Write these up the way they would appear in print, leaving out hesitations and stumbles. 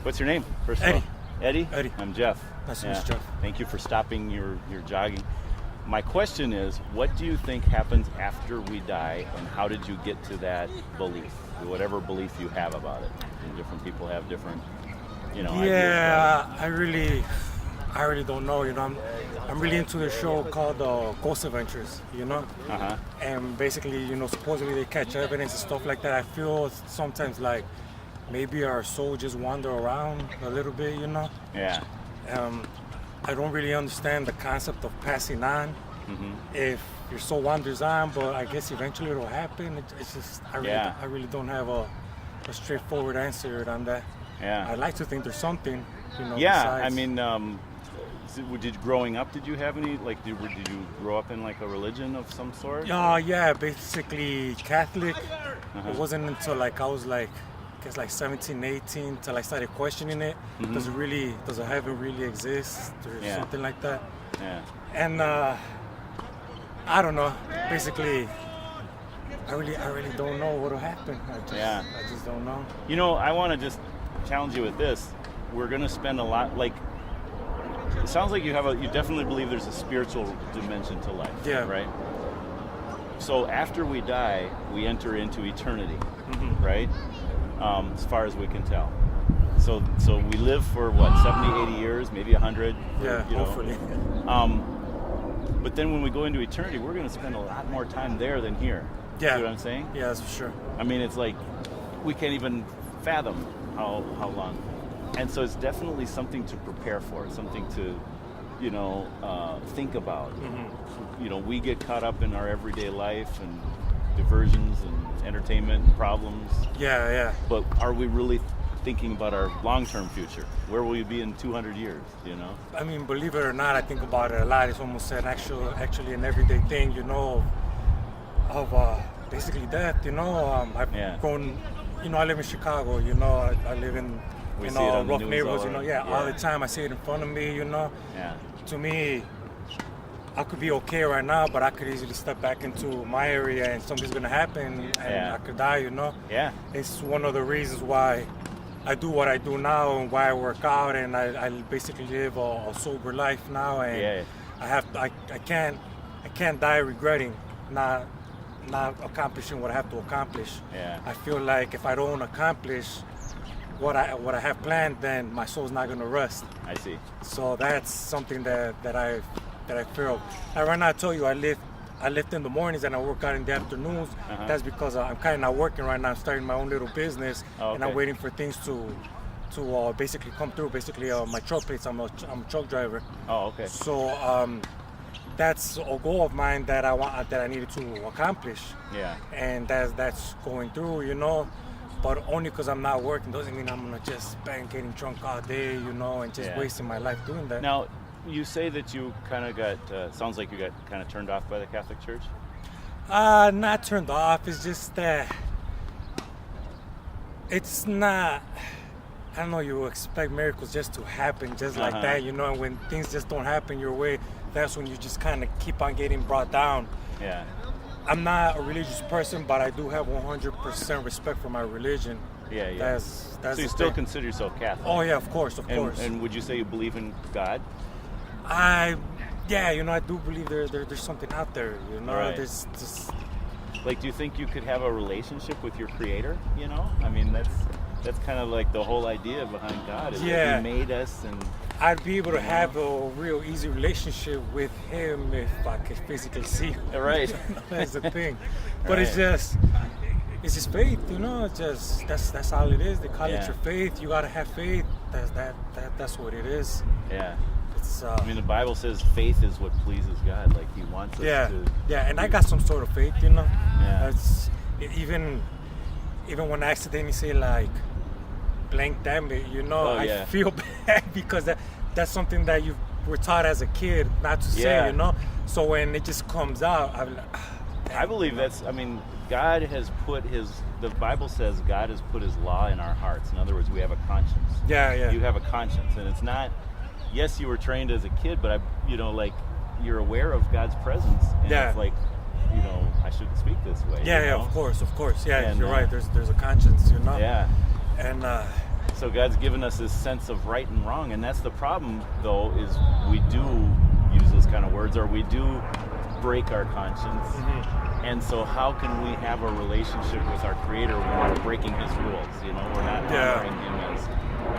What's your name, first Eddie. of all? Eddie? Eddie. I'm Jeff. Nice to meet you, Jeff. Thank you for stopping your jogging. My question is, what do you think happens after we die, and how did you get to that belief? Whatever belief you have about it. And different people have different, ideas about Yeah, I really don't know. I'm really into the show called Ghost Adventures. it. Uh-huh. And basically, supposedly they catch evidence and stuff like that. I feel sometimes like maybe our soul just wander around a little bit. Yeah. I don't really understand the concept of passing on. Mm-hmm. If your soul wanders on, but I guess eventually it'll happen. It's just I really don't have a straightforward answer on that. Yeah. I'd like to think there's something. Yeah, besides. growing up, did you have any, did you grow up in like a religion of some sort? Yeah, basically Catholic. Uh-huh. It wasn't until I was 17, 18 till I started questioning it. Mm-hmm. Does a heaven really exist or something like that? Yeah. And I don't know. Basically, I really don't know what'll happen. I just don't know. I want to just challenge you with this. We're going to spend a lot, it sounds like you definitely believe there's a spiritual dimension to life. Yeah. Right? So after we die, we enter into eternity, Mm-hmm. right? As far as we can tell. So we live for 70, 80 years, maybe 100. Yeah, hopefully. But then when we go into eternity, we're going to spend a lot more time there than here. Yeah. See what I'm saying? Yeah, that's for sure. I mean, it's like we can't even fathom how long. And so it's definitely something to prepare for, something to, think about. Mm-hmm. We get caught up in our everyday life and diversions and entertainment and problems. Yeah. But are we really thinking about our long-term future? Where will we be in 200 years, I mean, believe it or not, I think about it a lot. It's almost actually an everyday thing, of basically death, I've grown, I live in Chicago, I live in We see it on the rough news neighborhoods, all all the time. I see it in front of me, Yeah. To me, I could be okay right now, but I could easily step back into my area and something's gonna happen and I could die, Yeah. It's one of the reasons why I do what I do now and why I work out and I basically live a sober life now, and I can't die regretting not accomplishing what I have to accomplish. Yeah. I feel like if I don't accomplish what I have planned, then my soul's not gonna rest. I see. So that's something that I feel. And right now, I told you I lift in the mornings and I work out in the afternoons. Uh-huh. That's because I'm kind of not working right now. I'm starting my own little business, and I'm waiting for things to basically come through. Basically, my truck plates. I'm a truck driver. Oh, okay. So that's a goal of mine that I needed to accomplish. Yeah. And that's going through, But only because I'm not working doesn't mean I'm gonna just spend getting drunk all day, and just wasting my life doing that. Now, you say that you kind of got, sounds like you got kind of turned off by the Catholic Church? Not turned off. It's just that it's not. I don't know. You expect miracles just to happen, just like that, And when things just don't happen your way, that's when you just kind of keep on getting brought down. Yeah. I'm not a religious person, but I do have 100% respect for my religion. Yeah. That's So you still consider yourself Catholic? Oh yeah, of course. And would you say you believe in God? I do believe there's something out there. Right. There's just. Do you think you could have a relationship with your Creator? I mean, that's kind of like the whole idea behind God. Is that He made us, and I'd be able to have a real easy relationship with Him if I could physically see Him. Right. That's the thing. But it's just faith, It's just that's all it is. They call it your faith. You gotta have faith. That's what it is. Yeah. It's. I mean, the Bible says faith is what pleases God. He wants us to. Yeah, and I got some sort of faith, Yeah. That's even when I accidentally say blank damn it, I feel bad because that's something that you were taught as a kid not to say, So when it just comes out, I'm like, I believe God has put the Bible says God has put His law in our hearts. In other words, we have a conscience. Yeah. You have a conscience, and it's not, yes, you were trained as a kid, but you're aware of God's presence, and it's I shouldn't speak this way. Yeah, of course. Yeah, and, you're right. There's a conscience, Yeah. And So God's given us this sense of right and wrong, and that's the problem, though, is we do use those kind of words, or we do break our conscience. And so how can we have a relationship with our Creator when we're breaking His rules? You know, we're not honoring Him as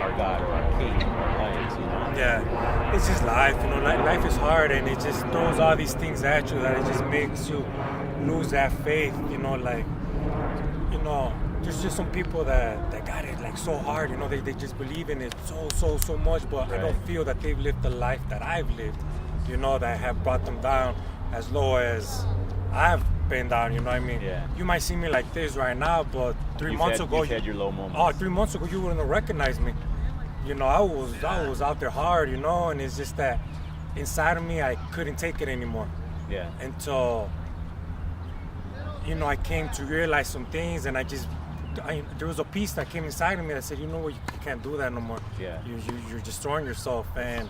our God or our King of our lives, you know? Yeah, it's just life, you know, life is hard, and it just throws all these things at you that it just makes you lose that faith, you know, like, you know, there's just some people that got it like so hard, you know, they just believe in it so much, but I don't feel that they've lived the life that I've lived, you know, that have brought them down as low as I've been down, you know what I mean? Yeah. You might see me like this right now, but 3 months ago, you've had your low moments. Oh, 3 months ago, you wouldn't have recognized me. You know, I was out there hard, you know, and it's just that inside of me, I couldn't take it anymore. Yeah. Until, you know, I came to realize some things, and there was a piece that came inside of me that said, you know what, you can't do that no more. Yeah. You're destroying yourself, and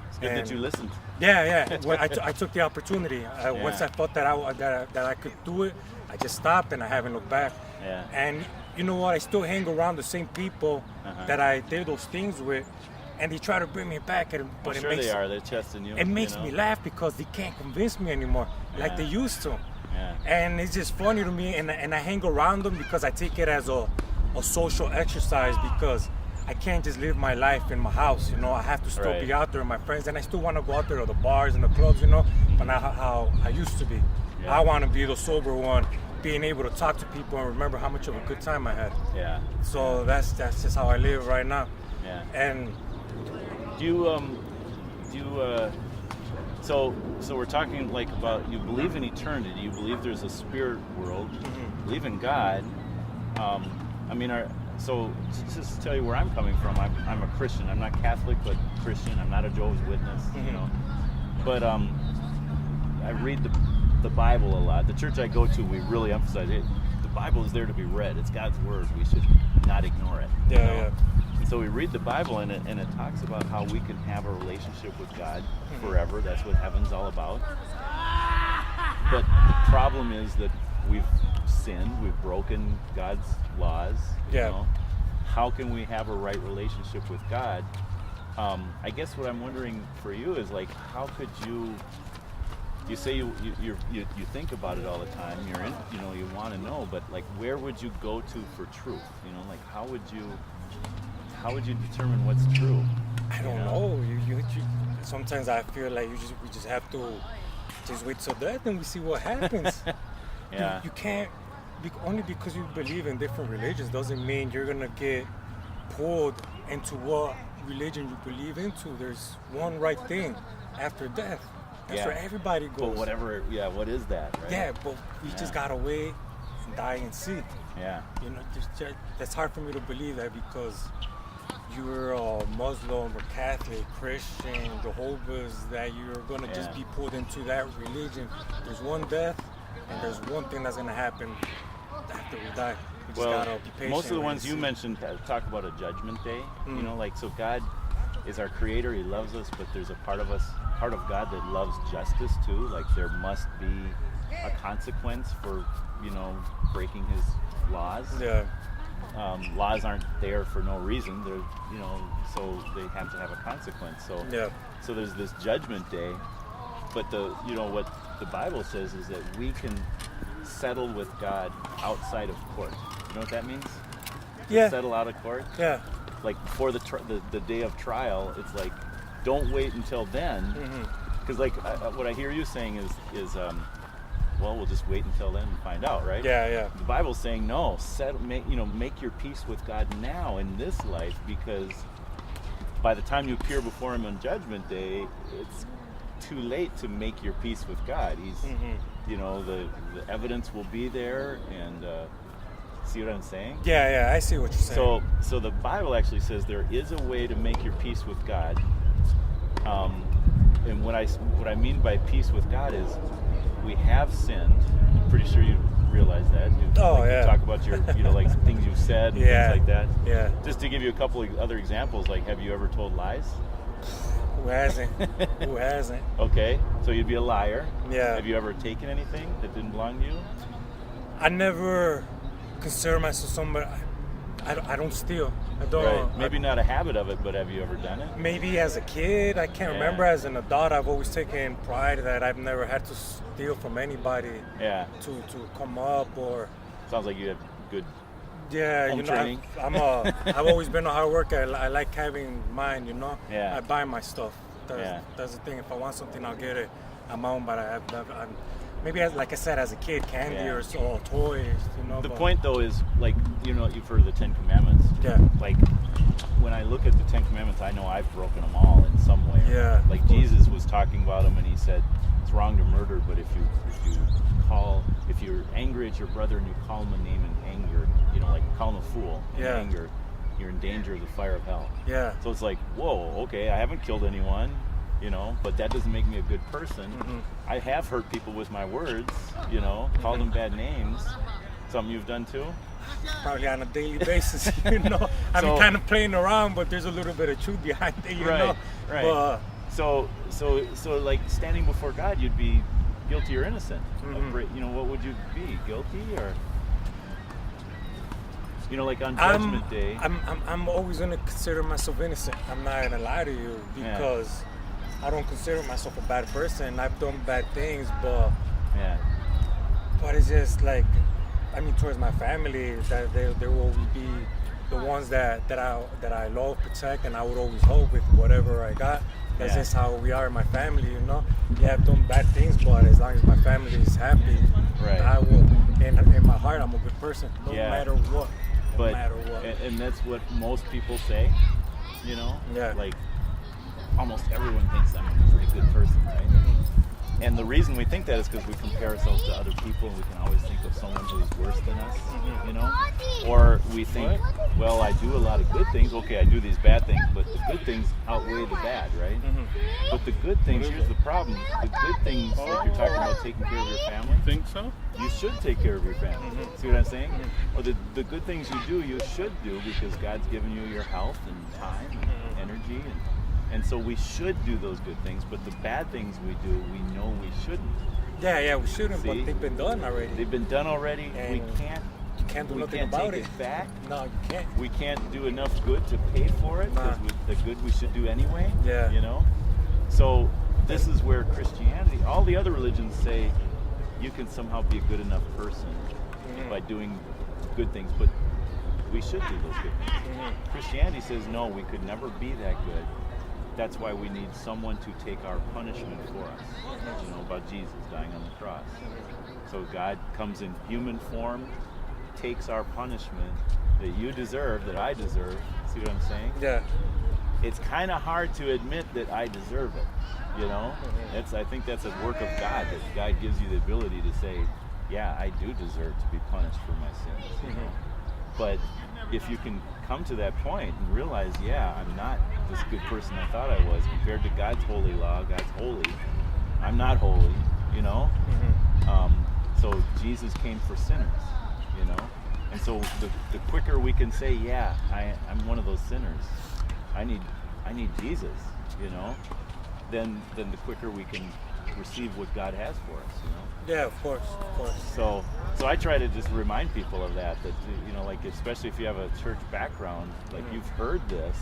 it's good that you listened. Yeah. Well, I took the opportunity. Once I thought that I could do it, I just stopped, and I haven't looked back. Yeah. And you know what? I still hang around the same people that I did those things with, and they try to bring me back. But They're testing you. It makes me laugh because they can't convince me anymore like they used to. Yeah. And it's just funny to me, and I hang around them because I take it as a social exercise, because I can't just live my life in my house, you know. I have to still be out there with my friends, and I still want to go out there to the bars and the clubs, you know, but not how I used to be. Yeah. I want to be the sober one, being able to talk to people and remember how much of a good time I had. Yeah. So that's just how I live right now. Yeah. And so we're talking like about, you believe in eternity, you believe there's a spirit world, believe in God. So just to tell you where I'm coming from, I'm a Christian. I'm not Catholic, but Christian. I'm not a Jehovah's Witness, you know. But I read the Bible a lot. The church I go to, we really emphasize it. The Bible is there to be read. It's God's word. We should not ignore it. Yeah. And so we read the Bible, and it talks about how we can have a relationship with God forever. That's what heaven's all about. But the problem is that we've sinned. We've broken God's laws. You know? How can we have a right relationship with God? I guess what I'm wondering for you is, like, how could you say you think about it all the time, you're in, you know, you want to know, but like, where would you go to for truth? You know, like, how would you determine what's true? I don't know. You sometimes I feel like we just have to just wait till death and we see what happens. Yeah. You can't, only because you believe in different religions doesn't mean you're gonna get pulled into what religion you believe into. There's one right thing after death. That's where everybody goes. But whatever, what is that, right? Yeah, but we just gotta wait and die and see. Yeah. You know, that's hard for me to believe that, because you're a Muslim or Catholic, Christian, Jehovah's, that you're gonna just be pulled into that religion. There's one death, and there's one thing that's gonna happen after we die. We just gotta be patient. Most of the ones you mentioned talk about a judgment day. You know, like, so God is our Creator. He loves us, but there's a part of God that loves justice too. Like, there must be a consequence for, you know, breaking His laws. Yeah. Laws aren't there for no reason. They're, you know, so they have to have a consequence. So so there's this judgment day, but what the Bible says is that we can settle with God outside of court. You know what that means? Settle out of court. Yeah. Like, before the day of trial, it's like, don't wait until then, because like what I hear you saying is well, we'll just wait until then and find out, right? Yeah. The Bible's saying no. Make your peace with God now in this life, because by the time you appear before Him on Judgment Day, it's too late to make your peace with God. He's, you know, the evidence will be there, and see what I'm saying? Yeah, I see what you're saying. So the Bible actually says there is a way to make your peace with God. And what I mean by peace with God is, we have sinned. I'm pretty sure you realize that. You talk about your, you know, like, things you've said and things like that. Yeah. Just to give you a couple of other examples, like, have you ever told lies? Who hasn't? Who hasn't? Okay, so you'd be a liar. Yeah. Have you ever taken anything that didn't belong to you? I never consider myself somebody. I don't steal. I don't. Right. Maybe not a habit of it, but have you ever done it? Maybe as a kid, I can't remember. As an adult, I've always taken pride that I've never had to steal from anybody. Yeah. To come up or. Sounds like you have good. Yeah, home you know, training. I've always been a hard worker. I like having mine, you know. Yeah. I buy my stuff. That's the thing. If I want something, I'll get it. I'm own, but I'm maybe like I said, as a kid, candy or toys, you know. The point though is, like, you know, you've heard of the 10 Commandments. Yeah. Like, when I look at the 10 Commandments, I know I've broken them all in some way. Yeah. Like Jesus was talking about them, and he said it's wrong to murder, but if you're angry at your brother and you call him a name in anger, you know, like call him a fool in anger, you're in danger of the fire of hell. Yeah. So it's like, whoa, okay, I haven't killed anyone, you know, but that doesn't make me a good person. Mm-hmm. I have hurt people with my words, you know, called them bad names. Something you've done too? Probably on a daily basis, you know. I mean, kind of playing around, but there's a little bit of truth behind it, you know. Right. But, so like standing before God, you'd be guilty or innocent. Mm-hmm. You know, what would you be? Guilty or? You know, like on Judgment Day. I'm always gonna consider myself innocent. I'm not gonna lie to you because I don't consider myself a bad person. I've done bad things, but it's just like, I mean, towards my family, that they will always be the ones that I love, protect, and I would always hope with whatever I got. That's just how we are in my family, you know. Yeah, I've done bad things, but as long as my family is happy, I will. And in my heart, I'm a good person, no matter what. No matter what. And that's what most people say, you know. Yeah. Like almost everyone thinks I'm a pretty good person, right? And the reason we think that is because we compare ourselves to other people, and we can always think of someone who's worse than us, you know? Or we think, well, I do a lot of good things. Okay, I do these bad things, but the good things outweigh the bad, right? But the good things, here's the problem. The good things, like you're talking about taking care of your family. Think so? You should take care of your family. See what I'm saying? Or the good things you do, you should do because God's given you your health and time and energy and so we should do those good things, but the bad things we do, we know we shouldn't. Yeah, we shouldn't, but they've been done already. They've been done already. And we can't do nothing about take it back. No, you can't. We can't do enough good to pay for it because the good we should do anyway. Yeah. You know? So this is where Christianity, all the other religions say you can somehow be a good enough person by doing good things, but we should do those good things. Christianity says no, we could never be that good. That's why we need someone to take our punishment for us. You know about Jesus dying on the cross. So God comes in human form, takes our punishment that you deserve, that I deserve. See what I'm saying? Yeah. It's kind of hard to admit that I deserve it. You know? I think that's a work of God, that God gives you the ability to say, yeah, I do deserve to be punished for my sins. You know? But if you can come to that point and realize, I'm not this good person I thought I was compared to God's holy law. God's holy. I'm not holy, you know? So Jesus came for sinners, you know? And so the quicker we can say, I'm one of those sinners. I need Jesus, you know? Then the quicker we can receive what God has for us, you know? Yeah, of course. So I try to just remind people of that, you know, like especially if you have a church background, like you've heard this,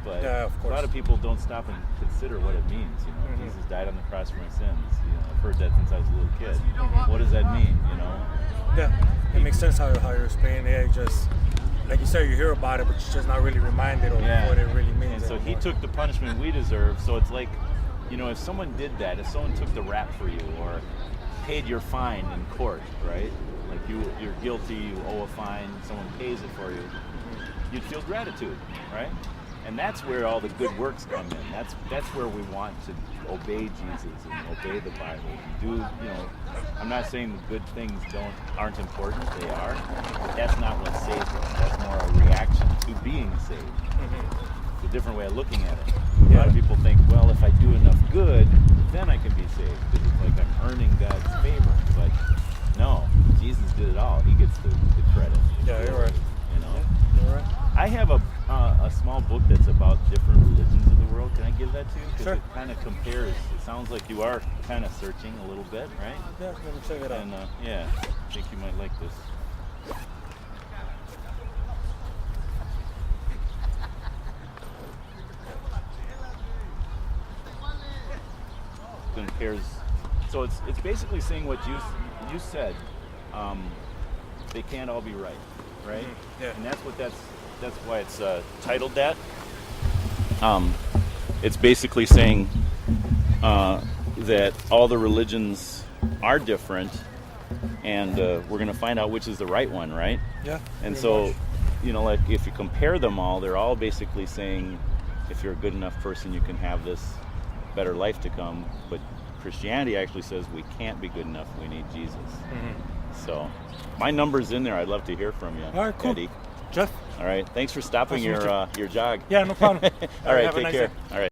but a lot of people don't stop and consider what it means. You know, Jesus died on the cross for my sins. You know, I've heard that since I was a little kid. What does that mean? You know? Yeah, it makes sense how you're explaining it. Just like you said, you hear about it, but you're just not really reminded of what it really means. And so he took the punishment we deserve. So it's like, you know, if someone did that, if someone took the rap for you or paid your fine in court, right? Like you're guilty, you owe a fine, someone pays it for you, you'd feel gratitude, right? And that's where all the good works come in. That's where we want to obey Jesus and obey the Bible. Do, you know, I'm not saying the good things aren't important, they are, but that's not what saves us. That's more a reaction to being saved. It's a different way of looking at it. A lot of people think, well, if I do enough good, then I can be saved. Because it's like I'm earning God's favor. It's like, no, Jesus did it all. He gets the credit. Yeah, you're right. You know? Yeah, you're right. I have a small book that's about different religions of the world. Can I give that to you? Because Sure. it kind of compares. It sounds like you are kind of searching a little bit, right? Yeah, let me check it out. And I think you might like this. compares. So it's basically saying what you said. They can't all be right, right? Mm-hmm. Yeah. And that's why it's titled that. It's basically saying that all the religions are different, and we're going to find out which is the right one, right? Yeah. And pretty so, much. like if you compare them all, they're all basically saying if you're a good enough person, you can have this better life to come. But Christianity actually says we can't be good enough. We need Jesus. Mm-hmm. So my number's in there. I'd love to hear from you, All right, cool. Eddie. Jeff. All right. Thanks for stopping Nice to meet your jog. Yeah, no problem. All right. Have a Take nice care. day. All right.